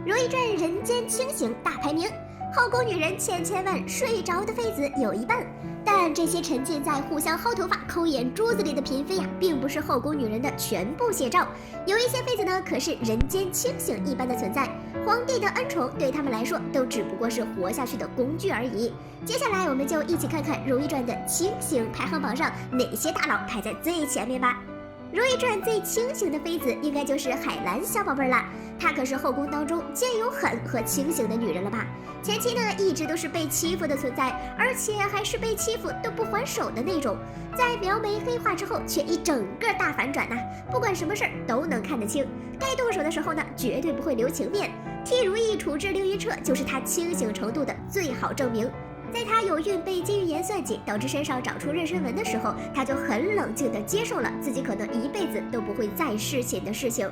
《如懿传》人间清醒大排名，后宫女人千万，睡着的妃子有一半。但这些沉浸在互相薅头发、抠眼珠子里的嫔妃呀，并不是后宫女人的全部写照。有一些妃子呢，可是人间清醒一般的存在。皇帝的恩宠对他们来说，都只不过是活下去的工具而已。接下来，我们就一起看看《如懿传》的清醒排行榜上哪些大佬排在最前面吧。《如懿传》最清醒的妃子，应该就是海兰小宝贝了。她可是后宫当中兼有狠和清醒的女人了吧？前期呢，一直都是被欺负的存在，而且还是被欺负都不还手的那种。在描眉黑化之后，却一整个大反转呐！不管什么事儿都能看得清，该动手的时候呢，绝对不会留情面。替如懿处置凌云彻，就是她清醒程度的最好证明。在他有孕被金玉妍算计，导致身上长出妊娠纹的时候，他就很冷静地接受了自己可能一辈子都不会再侍寝的事情。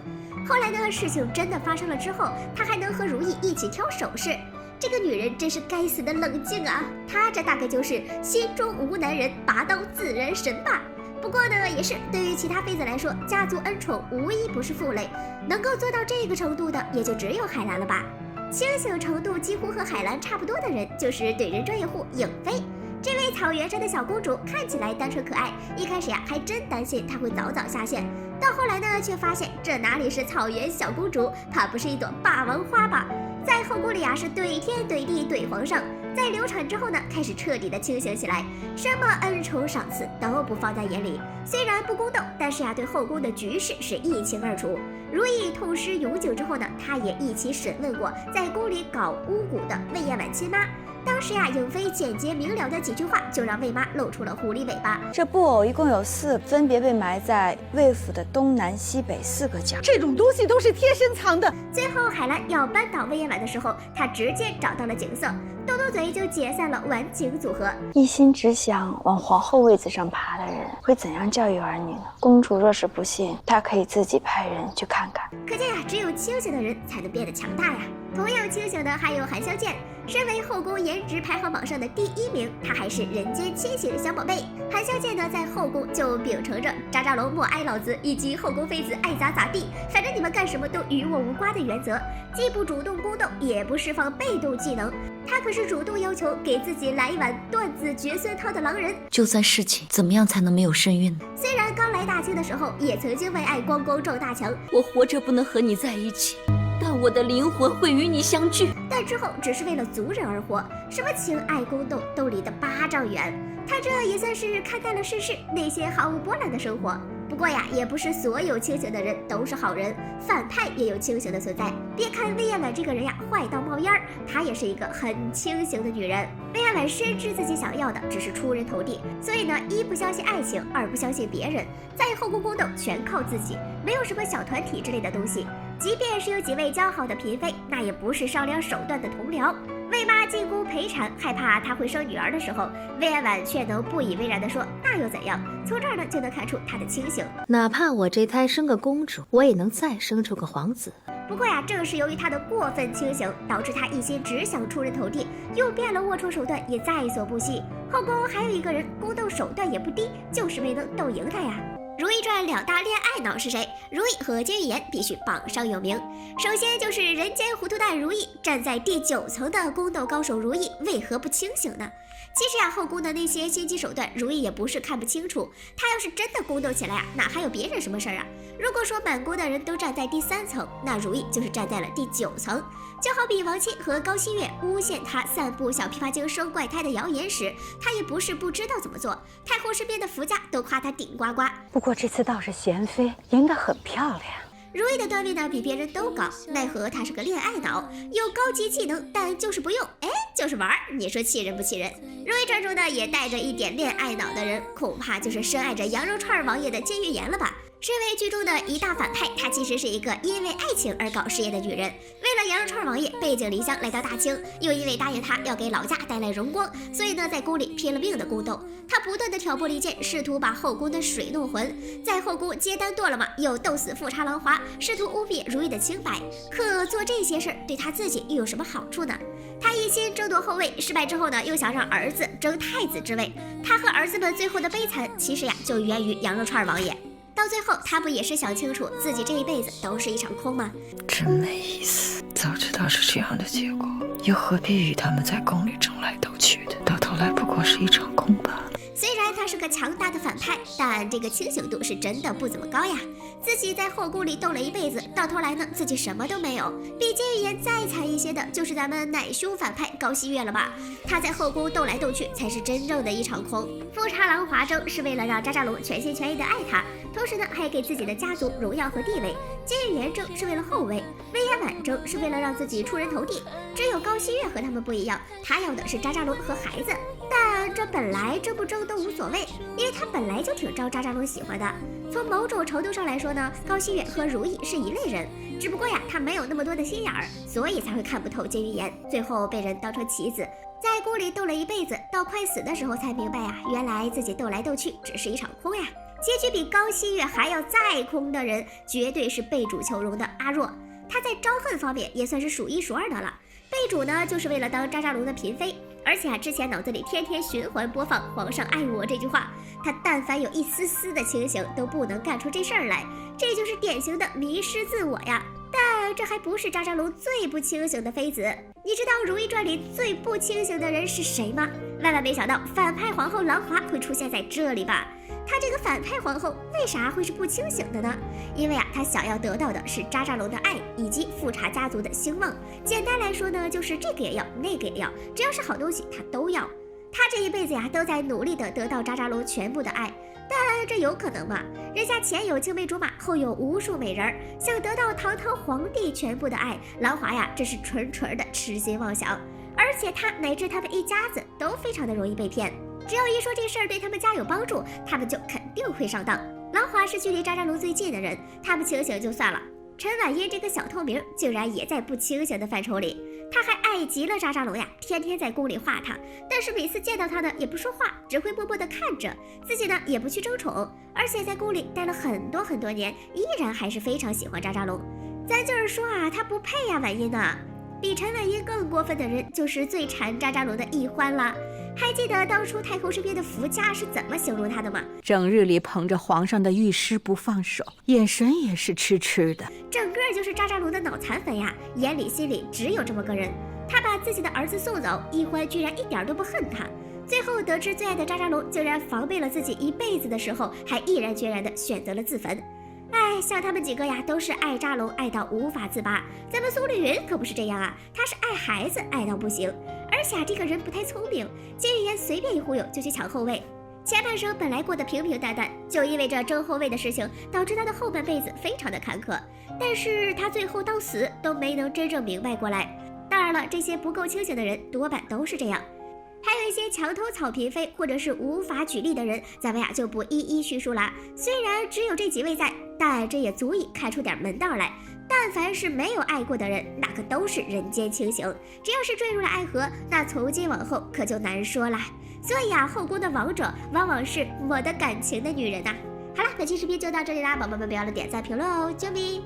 后来呢，事情真的发生了之后，他还能和如懿一起挑首饰。这个女人真是该死的冷静啊！她这大概就是心中无男人，拔刀自然神吧。不过呢，也是对于其他妃子来说，家族恩宠无一不是负累，能够做到这个程度的，也就只有海兰了吧。清醒程度几乎和海兰差不多的人，就是对人专业户颖妃。这位草原上的小公主看起来单纯可爱，一开始呀还真担心她会早早下线，到后来呢，却发现这哪里是草原小公主，怕不是一朵霸王花吧？在后宫里啊是怼天怼地怼皇上，在流产之后呢，开始彻底的清醒起来，什么恩宠赏赐都不放在眼里。虽然不宫斗，但是呀对后宫的局势是一清二楚。如懿痛失永久之后呢，她也一起审问过在宫里搞巫蛊的魏延婉亲妈。当时呀，颖妃简洁明了的几句话，就让魏妈露出了狐狸尾巴。这布偶一共有4，分别被埋在魏府的东南西北4个角。这种东西都是贴身藏的。最后海兰要扳倒魏延婉的时候，她直接找到了景色，动动嘴就解散了婉景组合。一心只想往皇后位子上爬的人，会怎样教育儿女呢？公主若是不信，她可以自己派人去看看。可见呀，只有清醒的人才能变得强大呀。同样清醒的还有韩湘剑，身为后宫颜值排行榜上的第1名，她还是人间清醒小宝贝。韩湘剑呢，在后宫就秉承着扎扎龙莫挨老子，以及后宫妃子爱咋咋地，反正你们干什么都与我无关的原则，既不主动宫斗，也不释放被动技能。他可是主动要求给自己来一碗断子绝孙汤的狼人。就算侍寝，怎么样才能没有身孕呢？虽然刚来大清的时候，也曾经为爱光撞大墙，我活着不能和你在一起，但我的灵魂会与你相聚。但之后只是为了族人而活，什么情爱宫斗都离得8丈远。他这也算是看淡了世事那些毫无波澜的生活。不过呀，也不是所有清醒的人都是好人，反派也有清醒的存在。别看魏延婉这个人呀坏到冒烟儿，她也是一个很清醒的女人。魏延婉深知自己想要的只是出人头地，所以呢，一不相信爱情，二不相信别人，在后宫宫斗全靠自己，没有什么小团体之类的东西。即便是有几位交好的嫔妃，那也不是商量手段的同僚。魏妈进宫陪产，害怕她会生女儿的时候，魏延婉却能不以为然地说：“那又怎样？”从这儿呢，就能看出她的清醒。哪怕我这胎生个公主，我也能再生出个皇子。不过呀，正是由于她的过分清醒，导致她一心只想出人头地，用遍了龌龊手段也在所不惜。后宫还有一个人宫斗手段也不低，就是没能斗赢她呀。《如懿传》2大恋爱脑是谁？如懿和金玉妍必须榜上有名。首先就是人间糊涂蛋如懿，站在第9层的宫斗高手如懿为何不清醒呢？其实呀，后宫的那些心机手段，如懿也不是看不清楚。她要是真的宫斗起来啊，哪还有别人什么事儿啊？如果说满宫的人都站在第3层，那如懿就是站在了第9层。就好比王钦和高希月诬陷她散布小琵琶精生怪胎的谣言时，她也不是不知道怎么做。太后身边的福家都夸她顶呱呱。不过这次倒是娴妃赢得很漂亮。如懿的段位呢比别人都高，奈何她是个恋爱脑，有高级技能，但就是不用，就是玩儿。你说气人不气人？如懿传中呢也带着一点恋爱脑的人，恐怕就是深爱着羊肉串王爷的金玉妍了吧？身为剧中的一大反派，她其实是一个因为爱情而搞事业的女人。为了羊肉串王爷背井离乡来到大清，又因为答应他要给老家带来荣光，所以呢在宫里拼了命的宫斗。她不断的挑拨离间，试图把后宫的水弄浑，在后宫接单剁了嘛，又斗死富察郎华，试图污蔑如懿的清白。可做这些事儿对她自己又有什么好处呢？她一心争夺后位，失败之后呢，又想让儿子争太子之位。她和儿子们最后的悲惨，其实呀就源于羊肉串王爷。到最后，她不也是想清楚自己这一辈子都是一场空吗？真没意思。早知道是这样的结果，又何必与他们在宫里争来斗去的？到头来不过是一场空罢了。虽然他是个强大的反派，但这个清醒度是真的不怎么高呀。自己在后宫里斗了一辈子，到头来呢，自己什么都没有。比金玉妍再惨一些的，就是咱们奶兄反派高希月了吧？他在后宫斗来斗去，才是真正的一场空。富察郎华筝是为了让扎扎龙全心全意的爱他，同时呢，还给自己的家族荣耀和地位。金玉妍争是为了后位，魏延婉争是为了让自己出人头地。只有高希月和他们不一样，他要的是扎扎龙和孩子。但这本来争不争都无所谓，因为他本来就挺招扎扎龙喜欢的。从某种程度上来说呢，高希月和如意是一类人，只不过呀，他没有那么多的心眼儿，所以才会看不透金玉妍，最后被人当成棋子，在宫里斗了一辈子，到快死的时候才明白呀，原来自己斗来斗去只是一场空呀。结局比高希月还要再空的人，绝对是被主求荣的阿若。他在招恨方面也算是数一数二的了。被主呢，就是为了当扎扎龙的嫔妃，而且之前脑子里天天循环播放“皇上爱我”这句话，他但凡有一丝丝的清醒，都不能干出这事儿来，这就是典型的迷失自我呀。但这还不是扎扎龙最不清醒的妃子。你知道《如懿传》里最不清醒的人是谁吗？万万没想到反派皇后兰华会出现在这里吧？她这个反派皇后为啥会是不清醒的呢？因为她想要得到的是扎扎龙的爱以及富察家族的兴旺。简单来说呢，就是这个也要，那个也要，只要是好东西她都要。她这一辈子呀，都在努力的得到扎扎龙全部的爱。但这有可能吗？人家前有青梅竹马，后有无数美人，想得到堂堂皇帝全部的爱，兰华呀，这是纯纯的痴心妄想。而且他乃至他们一家子都非常的容易被骗，只要一说这事儿对他们家有帮助，他们就肯定会上当。兰华是距离扎扎龙最近的人，他不清醒就算了，陈婉英这个小透明竟然也在不清醒的范畴里。他还爱极了扎扎龙呀，天天在宫里画他，但是每次见到他呢也不说话，只会默默地看着，自己呢也不去争宠，而且在宫里待了很多年，依然还是非常喜欢扎扎龙。咱就是说啊，他不配呀，婉英啊。比陈婉英更过分的人就是最馋扎扎龙的奕欢了。还记得当初太后身边的福家是怎么形容他的吗？整日里捧着皇上的玉尸不放手，眼神也是痴痴的，整个就是扎扎龙的脑残粉呀，眼里心里只有这么个人。他把自己的儿子送走，奕欢居然一点都不恨他。最后得知最爱的扎扎龙竟然防备了自己一辈子的时候，还毅然决然地选择了自焚。哎，像他们几个呀，都是爱扎龙爱到无法自拔。咱们苏丽云可不是这样啊，她是爱孩子爱到不行，而且这个人不太聪明，金玉妍随便一忽悠就去抢后位。前半生本来过得平平淡淡，就因为这争后位的事情，导致他的后半辈子非常的坎坷。但是他最后到死都没能真正明白过来。当然了，这些不够清醒的人多半都是这样。还有一些墙头草嫔妃或者是无法举例的人，咱们呀就不一一叙述了。虽然只有这几位在，但这也足以看出点门道来。但凡是没有爱过的人，那可都是人间清醒。只要是坠入了爱河，那从今往后可就难说了。所以啊，后宫的王者往往是我的感情的女人呐。好了，本期视频就到这里啦，宝宝们别忘了点赞评论哦，啾咪。